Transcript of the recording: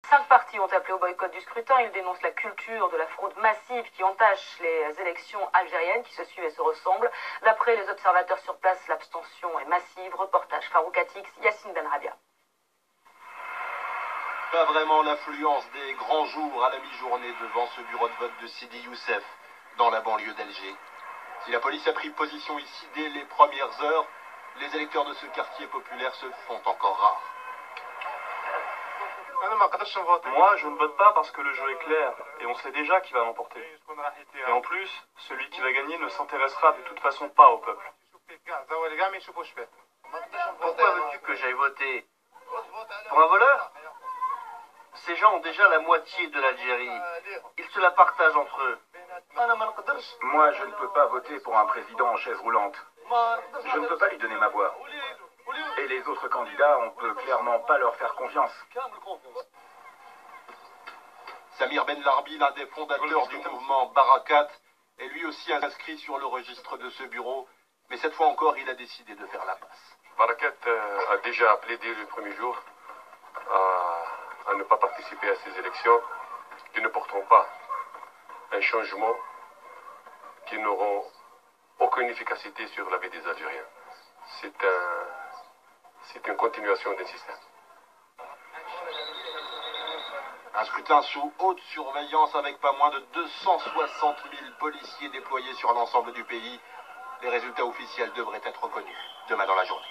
5 partis ont appelé au boycott du scrutin. Ils dénoncent la culture de la fraude massive qui entache les élections algériennes qui se suivent et se ressemblent. D'après les observateurs sur place, l'abstention est massive. Reportage Farouk Atix, Yassine Benrabia. Pas vraiment l'influence des grands jours à la mi-journée devant ce bureau de vote de Sidi Youssef dans la banlieue d'Alger. Si la police a pris position ici dès les premières heures, les électeurs de ce quartier populaire se font encore rares. Moi, je ne vote pas parce que le jeu est clair et on sait déjà qui va l'emporter. Et en plus, celui qui va gagner ne s'intéressera de toute façon pas au peuple. Pourquoi veux-tu que j'aille voter? Pour un voleur? Ces gens ont déjà la moitié de l'Algérie. Ils se la partagent entre eux. Moi, je ne peux pas voter pour un président en chaise roulante. Je ne peux pas lui donner ma voix. Et les autres candidats, on peut clairement pas leur faire confiance. Samir Ben Larbi, l'un des fondateurs du mouvement Barakat, est lui aussi inscrit sur le registre de ce bureau, mais cette fois encore, il a décidé de faire la passe. Barakat a déjà appelé dès le premier jour à ne pas participer à ces élections qui ne porteront pas un changement, qui n'auront aucune efficacité sur la vie des Algériens. C'est une continuation d'un système. Un scrutin sous haute surveillance avec pas moins de 260 000 policiers déployés sur l'ensemble du pays. Les résultats officiels devraient être connus demain dans la journée.